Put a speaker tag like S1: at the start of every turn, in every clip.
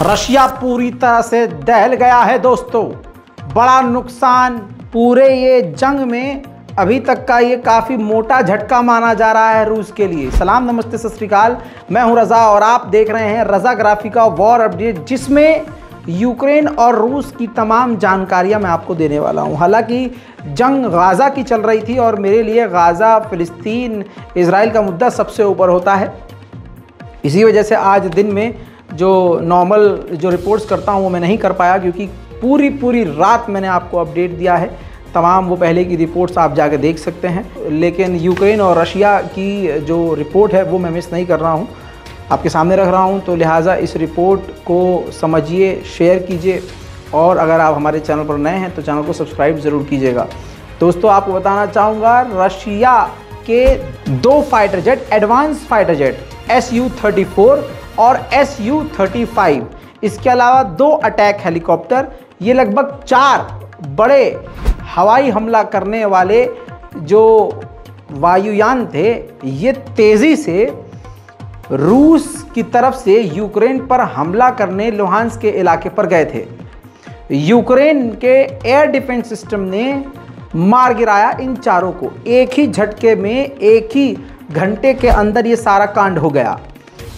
S1: Russia पूरी तरह से दहल गया है दोस्तों। बड़ा नुकसान पूरे ये जंग में अभी तक का ये काफ़ी मोटा झटका माना जा रहा है रूस के लिए। सलाम नमस्ते सत श्री अकाल, मैं हूं रज़ा और आप देख रहे हैं रज़ा ग्राफिका वॉर अपडेट, जिसमें यूक्रेन और रूस की तमाम जानकारियां मैं आपको देने वाला हूं। हालांकि जंग गाज़ा की चल रही थी और मेरे लिए गाज़ा, फ़िलिस्तीन, इज़राइल का मुद्दा सबसे ऊपर होता है। इसी वजह से आज दिन में जो नॉर्मल जो रिपोर्ट्स करता हूं वो मैं नहीं कर पाया, क्योंकि पूरी रात मैंने आपको अपडेट दिया है। तमाम वो पहले की रिपोर्ट्स आप जाके देख सकते हैं, लेकिन यूक्रेन और रशिया की जो रिपोर्ट है वो मैं मिस नहीं कर रहा हूँ, आपके सामने रख रहा हूँ। तो लिहाजा इस रिपोर्ट को समझिए, शेयर कीजिए और अगर आप हमारे चैनल पर नए हैं तो चैनल को सब्सक्राइब ज़रूर कीजिएगा। दोस्तों, आपको बताना चाहूँगा, रशिया के 2 fighter jet, advance fighter jet Su-34 और Su-35, इसके अलावा 2 अटैक हेलीकॉप्टर, ये लगभग 4 बड़े हवाई हमला करने वाले जो वायुयान थे, ये तेज़ी से रूस की तरफ से यूक्रेन पर हमला करने लुहांस्क के इलाके पर गए थे। यूक्रेन के एयर डिफेंस सिस्टम ने मार गिराया इन चारों को। एक ही झटके में, एक ही घंटे के अंदर ये सारा कांड हो गया।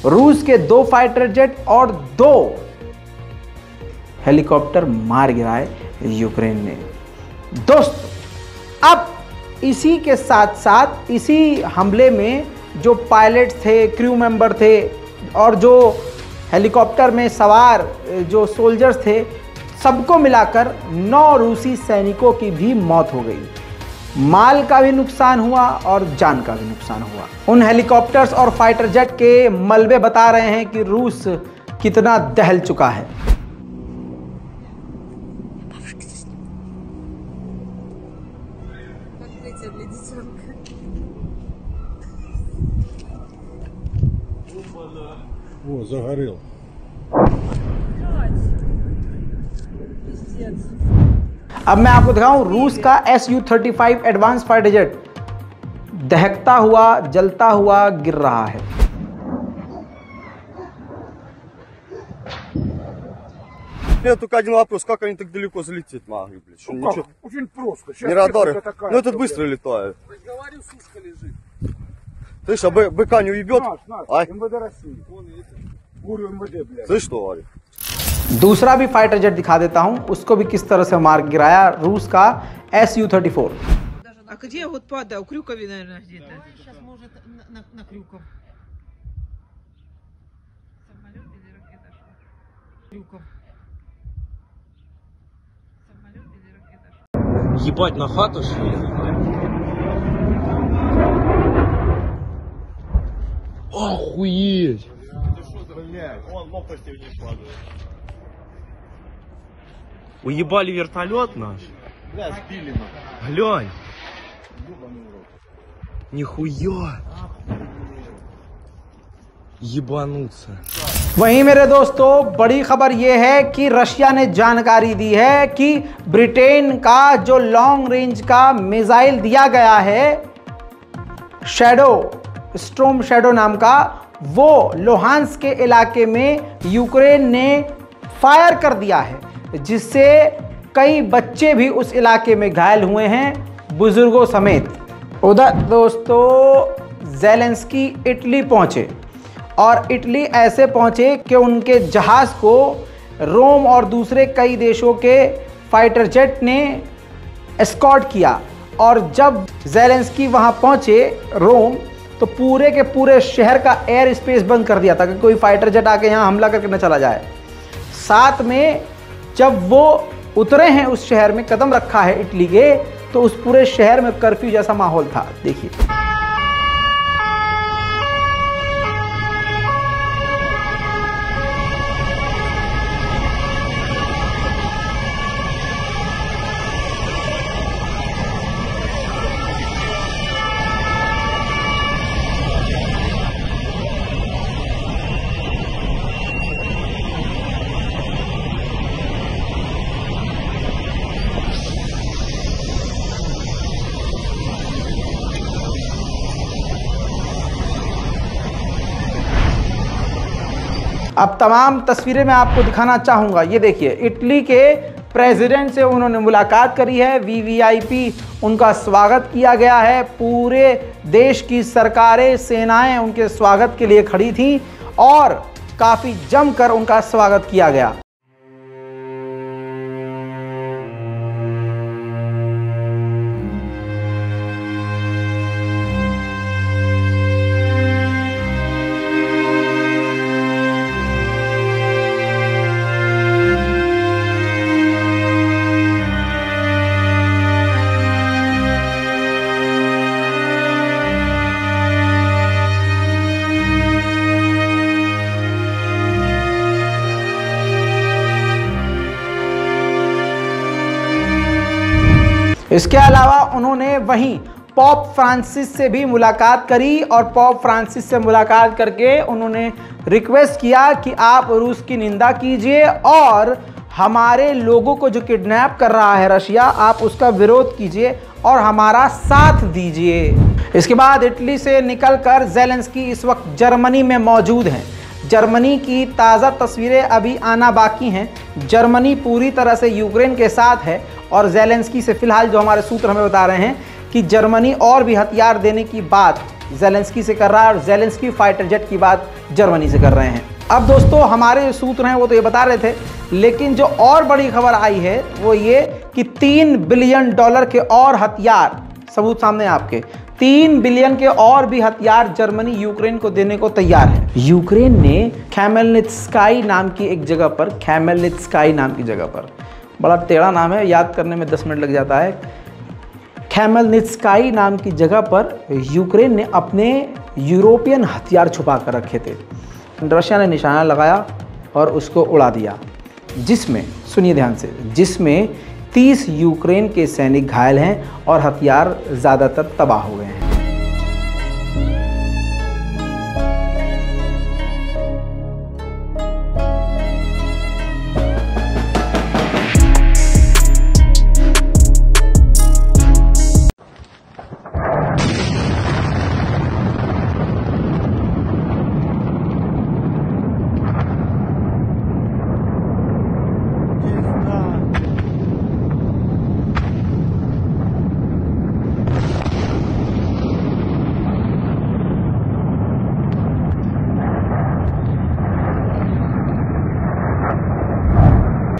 S1: रूस के 2 फाइटर जेट और 2 हेलीकॉप्टर मार गिराए यूक्रेन ने। दोस्तों, अब इसी के साथ साथ इसी हमले में जो पायलट्स थे, क्रू मेंबर थे और जो हेलीकॉप्टर में सवार जो सोल्जर्स थे, सबको मिलाकर 9 रूसी सैनिकों की भी मौत हो गई। माल का भी नुकसान हुआ और जान का भी नुकसान हुआ। उन हेलीकॉप्टर्स और फाइटर जेट के मलबे बता रहे हैं कि रूस कितना दहल चुका है।
S2: О, загорел.
S1: अब मैं आपको दिखाऊं रूस का Su-35 एडवांस फाइटर जेट दहकता हुआ, जलता हुआ गिर रहा है।
S3: Нет, только один вопрос, как они так далеко залететь могли, блядь? Что,
S2: Ну,
S3: ничего?
S2: очень просто. Сейчас
S3: Не радары?
S2: техника такая.
S3: Ну этот быстро летает.
S2: Говорю, сушка лежит.
S3: Слышь, а быка не уебет?
S2: Наш,
S3: А?
S2: МВД России. Бурю МВД, блядь.
S3: Слышь, что, Варя?
S1: दूसरा भी फाइटर जेट दिखा देता हूं, उसको भी किस तरह से मार गिराया रूस का Su-34।
S4: А где вот падает? У Крюкове, наверное, где-то.
S5: Сейчас может на Крюков.
S4: Самолет или ракета шла?
S5: Крюков.
S4: Самолет или ракета шла?
S6: Ебать, на хату шли? Охуеть!
S3: Он лопасти вниз падает.
S6: Уебали вертолет наш?
S3: Бля, сбили нахуй.
S6: Глянь! Нихуя! Ебануться.
S1: वहीं मेरे दोस्तों, बड़ी खबर यह है कि रशिया ने जानकारी दी है कि ब्रिटेन का जो लॉन्ग रेंज का मिसाइल दिया गया है, स्टॉर्म शैडो नाम का, वो लुहांस्क के इलाके में यूक्रेन ने फायर कर दिया है, जिससे कई बच्चे भी उस इलाके में घायल हुए हैं, बुजुर्गों समेत। उधर दोस्तों, ज़ेलेंस्की इटली पहुंचे और इटली ऐसे पहुंचे कि उनके जहाज़ को रोम और दूसरे कई देशों के फाइटर जेट ने एस्कॉर्ट किया। और जब ज़ेलेंस्की वहां पहुंचे रोम, तो पूरे के पूरे शहर का एयर स्पेस बंद कर दिया था कि कोई फाइटर जेट आके यहाँ हमला करके न चला जाए। साथ में जब वो उतरे हैं उस शहर में, कदम रखा है इटली के, तो उस पूरे शहर में कर्फ्यू जैसा माहौल था। देखिए, अब तमाम तस्वीरें मैं आपको दिखाना चाहूँगा। ये देखिए, इटली के प्रेसिडेंट से उन्होंने मुलाकात करी है, वीवीआईपी उनका स्वागत किया गया है। पूरे देश की सरकारें, सेनाएं उनके स्वागत के लिए खड़ी थीं और काफ़ी जमकर उनका स्वागत किया गया। इसके अलावा उन्होंने वहीं पॉप फ्रांसिस से भी मुलाकात करी और पॉप फ्रांसिस से मुलाकात करके उन्होंने रिक्वेस्ट किया कि आप रूस की निंदा कीजिए और हमारे लोगों को जो किडनैप कर रहा है रशिया, आप उसका विरोध कीजिए और हमारा साथ दीजिए। इसके बाद इटली से निकलकर ज़ेलेंस्की इस वक्त जर्मनी में मौजूद हैं। जर्मनी की ताज़ा तस्वीरें अभी आना बाकी हैं। जर्मनी पूरी तरह से यूक्रेन के साथ है और ज़ेलेंस्की से फिलहाल जो हमारे सूत्र हमें बता रहे हैं कि जर्मनी और भी हथियार देने की बात ज़ेलेंस्की से कर रहा है और ज़ेलेंस्की फाइटर जेट की बात जर्मनी से कर रहे हैं। अब दोस्तों, हमारे सूत्र हैं वो तो ये बता रहे थे, लेकिन जो और बड़ी खबर आई है वो ये कि $3 बिलियन के और हथियार, सबूत सामने आपके, 3 बिलियन के और भी हथियार जर्मनी यूक्रेन को देने को तैयार है। यूक्रेन ने खमेलनित्स्काई नाम की एक जगह पर, खमेलनित्स्काई नाम की जगह पर, बड़ा टेढ़ा नाम है, याद करने में 10 मिनट लग जाता है। खमेलनित्स्काई नाम की जगह पर यूक्रेन ने अपने यूरोपियन हथियार छुपा कर रखे थे। रशिया ने निशाना लगाया और उसको उड़ा दिया, जिसमें, सुनिए ध्यान से, जिसमें 30 यूक्रेन के सैनिक घायल हैं और हथियार ज़्यादातर तबाह हो गए हैं।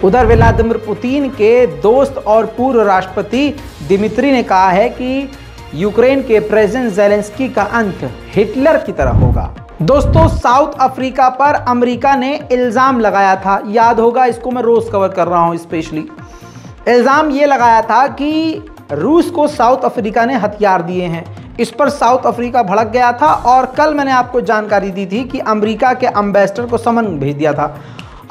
S1: उधर व्लादिमीर पुतिन के दोस्त और पूर्व राष्ट्रपति दिमित्री ने कहा है कि यूक्रेन के प्रेसिडेंट ज़ेलेंस्की का अंत हिटलर की तरह होगा। दोस्तों, साउथ अफ्रीका पर अमेरिका ने इल्ज़ाम लगाया था, याद होगा, इसको मैं रोज़ कवर कर रहा हूँ स्पेशली। इल्ज़ाम ये लगाया था कि रूस को साउथ अफ्रीका ने हथियार दिए हैं। इस पर साउथ अफ्रीका भड़क गया था और कल मैंने आपको जानकारी दी थी कि अमेरिका के एम्बेसडर को समन भेज दिया था।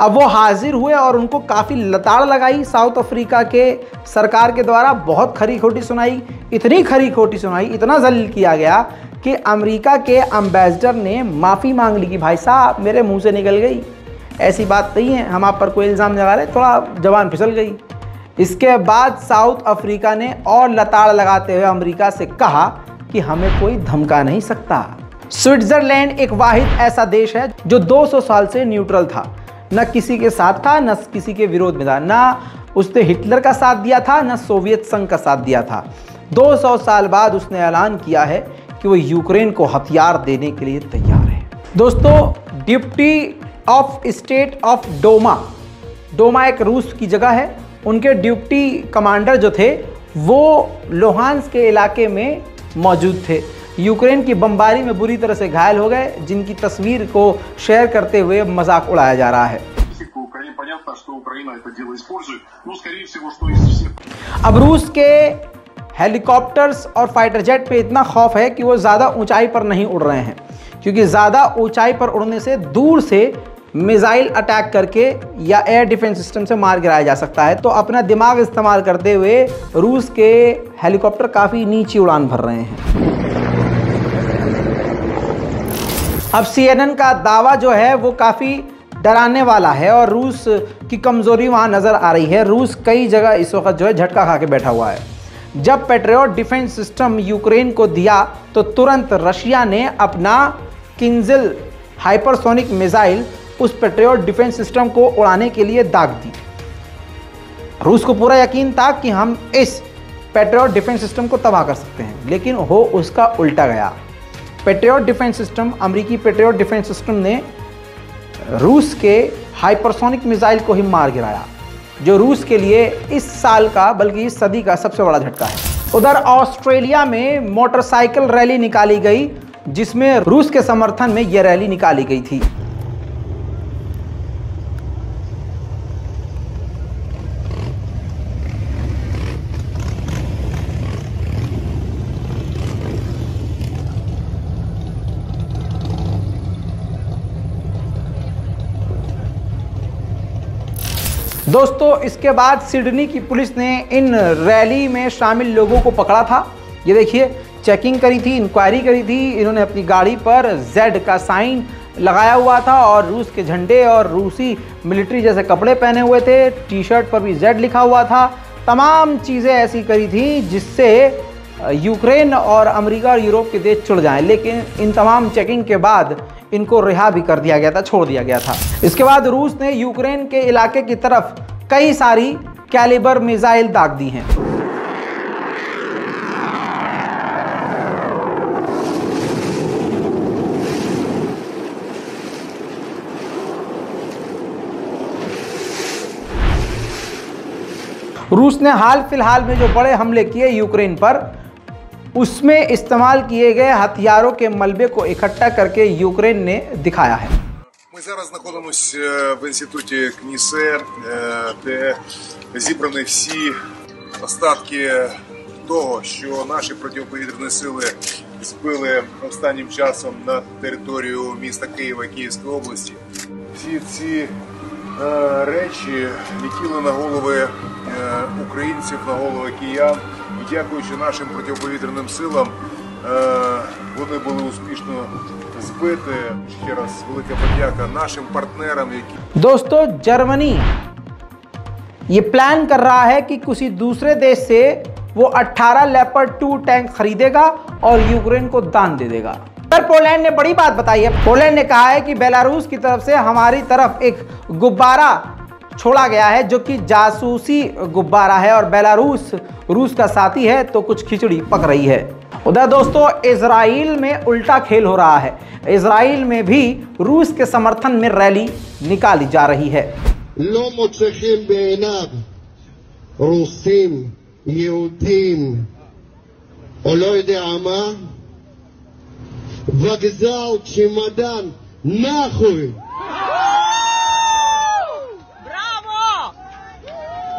S1: अब वो हाजिर हुए और उनको काफ़ी लताड़ लगाई साउथ अफ्रीका के सरकार के द्वारा, बहुत खरी खोटी सुनाई, इतनी खरी खोटी सुनाई, इतना जलील किया गया कि अमेरिका के एम्बेसडर ने माफ़ी मांग ली कि भाई साहब मेरे मुंह से निकल गई, ऐसी बात नहीं है, हम आप पर कोई इल्ज़ाम लगा रहे, थोड़ा जबान फिसल गई। इसके बाद साउथ अफ्रीका ने और लताड़ लगाते हुए अमेरिका से कहा कि हमें कोई धमका नहीं सकता। स्विट्ज़रलैंड एक वाहिद ऐसा देश है जो 200 साल से न्यूट्रल था, न किसी के साथ था न किसी के विरोध में था, ना उसने हिटलर का साथ दिया था न सोवियत संघ का साथ दिया था। 200 साल बाद उसने ऐलान किया है कि वो यूक्रेन को हथियार देने के लिए तैयार है। दोस्तों, deputy of state of Doma, Doma एक रूस की जगह है, उनके डिप्टी कमांडर जो थे वो लोहांस्क के इलाके में मौजूद थे। यूक्रेन की बमबारी में बुरी तरह से घायल हो गए, जिनकी तस्वीर को शेयर करते हुए मजाक उड़ाया जा रहा है। अब रूस के हेलीकॉप्टर्स और फाइटर जेट पे इतना खौफ है कि वो ज़्यादा ऊंचाई पर नहीं उड़ रहे हैं, क्योंकि ज़्यादा ऊंचाई पर उड़ने से दूर से मिसाइल अटैक करके या एयर डिफेंस सिस्टम से मार गिराया जा सकता है। तो अपना दिमाग इस्तेमाल करते हुए रूस के हेलीकॉप्टर काफ़ी नीची उड़ान भर रहे हैं। अब CNN का दावा जो है वो काफ़ी डराने वाला है और रूस की कमज़ोरी वहाँ नज़र आ रही है। रूस कई जगह इस वक्त जो है झटका खा के बैठा हुआ है। जब पैट्रियट डिफेंस सिस्टम यूक्रेन को दिया तो तुरंत रशिया ने अपना किंजल हाइपरसोनिक मिसाइल उस पेट्रियट डिफेंस सिस्टम को उड़ाने के लिए दाग दी। रूस को पूरा यकीन था कि हम इस पेट्रियट डिफेंस सिस्टम को तबाह कर सकते हैं, लेकिन हो उसका उल्टा गया। पेट्रियट डिफेंस सिस्टम, अमेरिकी पेट्रियट डिफेंस सिस्टम ने रूस के हाइपरसोनिक मिसाइल को ही मार गिराया, जो रूस के लिए इस साल का बल्कि इस सदी का सबसे बड़ा झटका है। उधर ऑस्ट्रेलिया में मोटरसाइकिल रैली निकाली गई, जिसमें रूस के समर्थन में यह रैली निकाली गई थी। दोस्तों, इसके बाद सिडनी की पुलिस ने इन रैली में शामिल लोगों को पकड़ा था। ये देखिए, चेकिंग करी थी, इंक्वायरी करी थी। इन्होंने अपनी गाड़ी पर जेड का साइन लगाया हुआ था और रूस के झंडे और रूसी मिलिट्री जैसे कपड़े पहने हुए थे। टी शर्ट पर भी जेड लिखा हुआ था। तमाम चीज़ें ऐसी करी थी जिससे यूक्रेन और अमेरिका और यूरोप के देश चुड़ जाएं, लेकिन इन तमाम चेकिंग के बाद इनको रिहा भी कर दिया गया था, छोड़ दिया गया था। इसके बाद रूस ने यूक्रेन के इलाके की तरफ कई सारी कैलिबर मिसाइल दाग दी हैं। रूस ने हाल फिलहाल में जो बड़े हमले किए यूक्रेन पर, उसमें इस्तेमाल किए गए हथियारों के मलबे को इकट्ठा करके यूक्रेन ने दिखाया है।
S2: Ми зараз знаходимося в інституті КНІСЕ, де зібрані всі остатки того, що наші протиповітряні сили збили останнім часом на територію міста Києва і Київської області. Всі ці речі летіли на голови українців, на голови киян. І дякуючи нашим протиповітряним силам, вони були успішно збити. Ще раз велика подяка нашим партнерам, які...
S1: दोस्तों, जर्मनी ये प्लान कर रहा है कि किसी दूसरे देश से वो 18 लेपर्ड 2 टैंक खरीदेगा और यूक्रेन को दान दे देगा। पर पोलैंड ने बड़ी बात बताई है। पोलैंड ने कहा है कि बेलारूस की तरफ से हमारी तरफ एक गुब्बारा छोड़ा गया है, जो कि जासूसी गुब्बारा है, और बेलारूस रूस का साथी है, तो कुछ खिचड़ी पक रही है। उधर दोस्तों, इजराइल में उल्टा खेल हो रहा है। इजराइल में भी रूस के समर्थन में रैली निकाली जा रही है।
S7: לא מוצא חן בעיניו רוסים, יהודים או לא יודע מה, вокзал, чемодан, нахуй!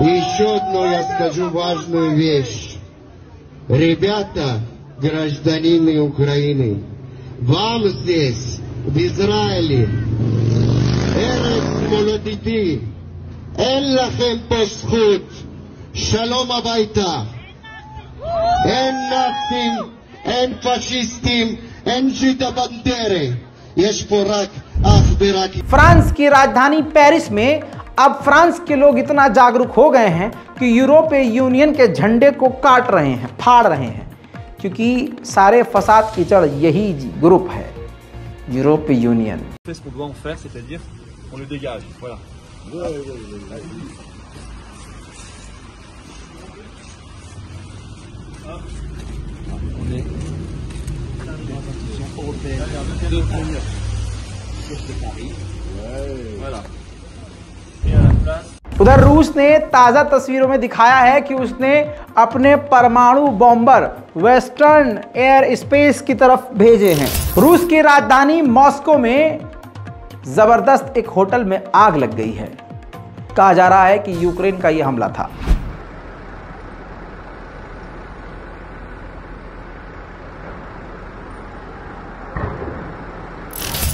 S7: Еще одну я скажу важную вещь. Ребята, гражданины Украины, вам здесь, в Израиле, ארץ מולדתי, אין לכם פה זכות, שלום הביתה. אין נאצים, אין פשיסטים, אין ז'ידה בנדרה. יש פה רק אך ורק...
S1: फ्रांस की राजधानी पेरिस में अब फ्रांस के लोग इतना जागरूक हो गए हैं कि यूरोपीय यूनियन के झंडे को काट रहे हैं, फाड़ रहे हैं, क्योंकि सारे फसाद की जड़ यही ग्रुप है, यूरोपीय union.
S8: Ce qu'on doit en faire, c'est-à-dire on le dégage. Voilà. On est dans l'institution européenne de l'Union. Siège de Paris. Voilà. Et à la place.
S1: उधर रूस ने ताज़ा तस्वीरों में दिखाया है कि उसने अपने परमाणु बॉम्बर वेस्टर्न एयर स्पेस की तरफ भेजे हैं। रूस की राजधानी मॉस्को में जबरदस्त एक होटल में आग लग गई है। कहा जा रहा है कि यूक्रेन का यह हमला था।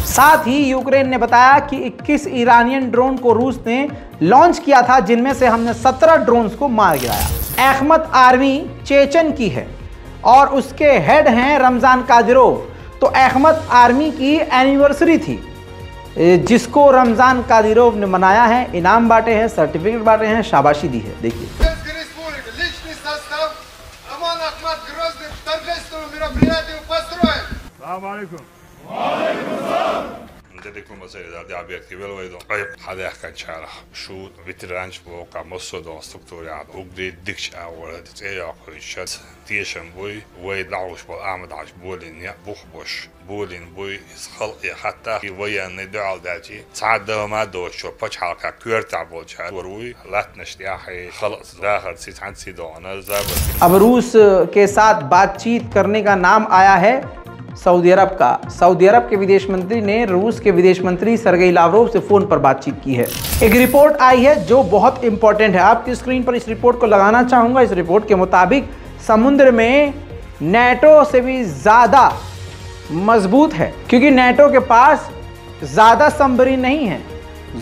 S1: साथ ही यूक्रेन ने बताया कि 21 ईरानियन ड्रोन को रूस ने लॉन्च किया था, जिनमें से हमने 17 ड्रोन्स को मार गिराया। अहमद आर्मी चेचन की है और उसके हेड हैं रमजान कादिरोव। तो अहमद आर्मी की एनिवर्सरी थी, जिसको रमजान कादिरोव ने मनाया है, इनाम बांटे हैं, सर्टिफिकेट बांटे हैं, शाबाशी दी है। देखिए,
S9: dedikul ma zajda diabeti veloidon. Hadehkan csára sút, vitiráncs volka, mosszodon struktúrját, ugri, dikcsá volt, céljakor is sed, tiesen búj, vagy lágosból ámadás búlinja, buhbos, búlin búj, izhalja hatta, vajanni dáldácsi, cáddal már dolcsó, pacsálká körtából csárúj, letnes diáhely, halat záhad szitán szidon,
S1: अब रूस के साथ बातचीत करने का नाम आया है सऊदी अरब का। सऊदी अरब के विदेश मंत्री ने रूस के विदेश मंत्री सर्गेई लावरोव से फ़ोन पर बातचीत की है। एक रिपोर्ट आई है जो बहुत इंपॉर्टेंट है, आपकी स्क्रीन पर इस रिपोर्ट को लगाना चाहूँगा। इस रिपोर्ट के मुताबिक समुद्र में नेटो से भी ज़्यादा मजबूत है, क्योंकि नेटो के पास ज़्यादा सबमरीन नहीं है,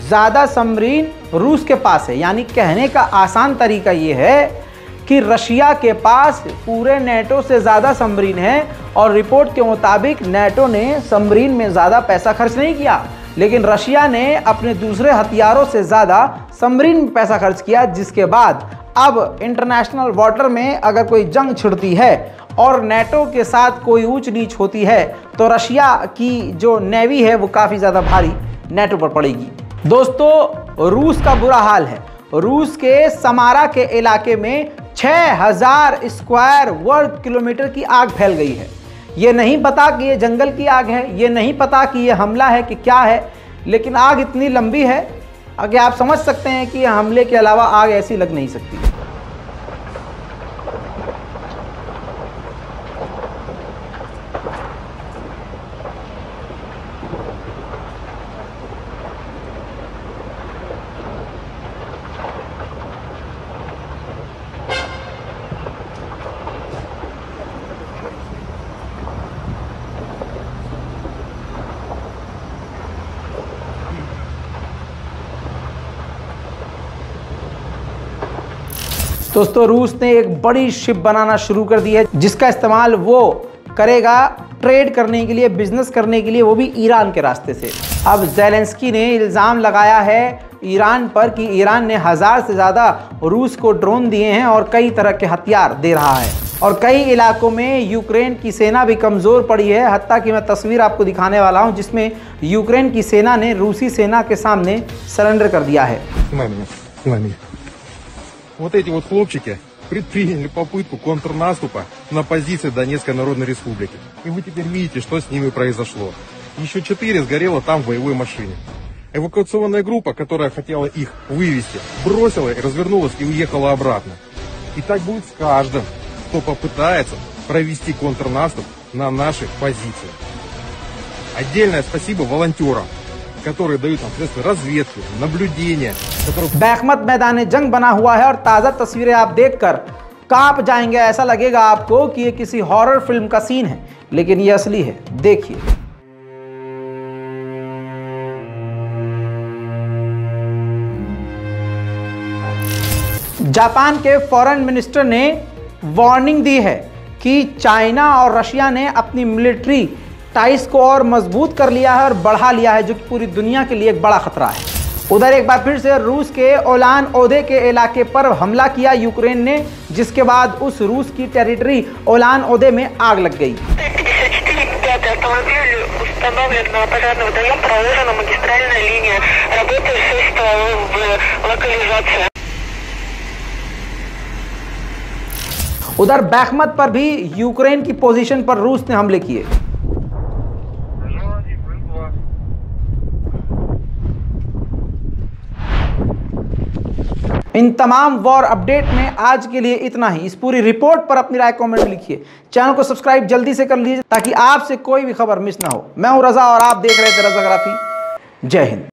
S1: ज़्यादा सबमरीन रूस के पास है। यानी कहने का आसान तरीका ये है कि रशिया के पास पूरे नेटो से ज़्यादा सबमरीन है, और रिपोर्ट के मुताबिक नेटो ने सबमरीन में ज़्यादा पैसा खर्च नहीं किया, लेकिन रशिया ने अपने दूसरे हथियारों से ज़्यादा सबमरीन में पैसा खर्च किया, जिसके बाद अब इंटरनेशनल वाटर में अगर कोई जंग छिड़ती है और नेटो के साथ कोई ऊंच नीच होती है तो रशिया की जो नेवी है वो काफ़ी ज़्यादा भारी नेटो पर पड़ेगी। दोस्तों, रूस का बुरा हाल है। रूस के समारा के इलाके में 6000 स्क्वायर वर्ग किलोमीटर की आग फैल गई है। ये नहीं पता कि ये जंगल की आग है, ये नहीं पता कि ये हमला है कि क्या है, लेकिन आग इतनी लंबी है कि आप समझ सकते हैं कि हमले के अलावा आग ऐसी लग नहीं सकती। दोस्तों, रूस ने एक बड़ी शिप बनाना शुरू कर दी है, जिसका इस्तेमाल वो करेगा ट्रेड करने के लिए, बिजनेस करने के लिए, वो भी ईरान के रास्ते से। अब ज़ेलेंस्की ने इल्ज़ाम लगाया है ईरान पर कि ईरान ने 1000 से ज़्यादा रूस को ड्रोन दिए हैं और कई तरह के हथियार दे रहा है, और कई इलाकों में यूक्रेन की सेना भी कमज़ोर पड़ी है। हत्ता कि मैं तस्वीर आपको दिखाने वाला हूँ जिसमें यूक्रेन की सेना ने रूसी सेना के सामने सरेंडर कर दिया है।
S10: Вот эти вот хлопчики предприняли попытку контрнаступа на позиции Донецкой Народной Республики. И вы теперь видите, что с ними произошло. Еще 4 сгорело там в боевой машине. Эвакуационная группа, которая хотела их вывести, бросила и развернулась и уехала обратно. И так будет с каждым, кто попытается провести контрнаступ на наши позиции. Отдельное спасибо волонтерам, которые дают нам средства разведки, наблюдения.
S1: बैखमत मैदान जंग बना हुआ है और ताज़ा तस्वीरें आप देखकर कांप जाएंगे। ऐसा लगेगा आपको कि ये किसी हॉरर फिल्म का सीन है, लेकिन ये असली है। देखिए, जापान के फॉरेन मिनिस्टर ने वार्निंग दी है कि चाइना और रशिया ने अपनी मिलिट्री टाइज को और मजबूत कर लिया है और बढ़ा लिया है, जो कि पूरी दुनिया के लिए एक बड़ा खतरा है। उधर एक बार फिर से रूस के ओलान ओदे के इलाके पर हमला किया यूक्रेन ने, जिसके बाद उस रूस की टेरिटरी ओलान ओदे में आग लग गई। उधर बैखमत पर भी यूक्रेन की पोजीशन पर रूस ने हमले किए। इन तमाम वॉर अपडेट में आज के लिए इतना ही। इस पूरी रिपोर्ट पर अपनी राय कमेंट में लिखिए। चैनल को सब्सक्राइब जल्दी से कर लीजिए ताकि आपसे कोई भी खबर मिस ना हो। मैं हूं रजा और आप देख रहे थे रजाग्राफी। जय हिंद।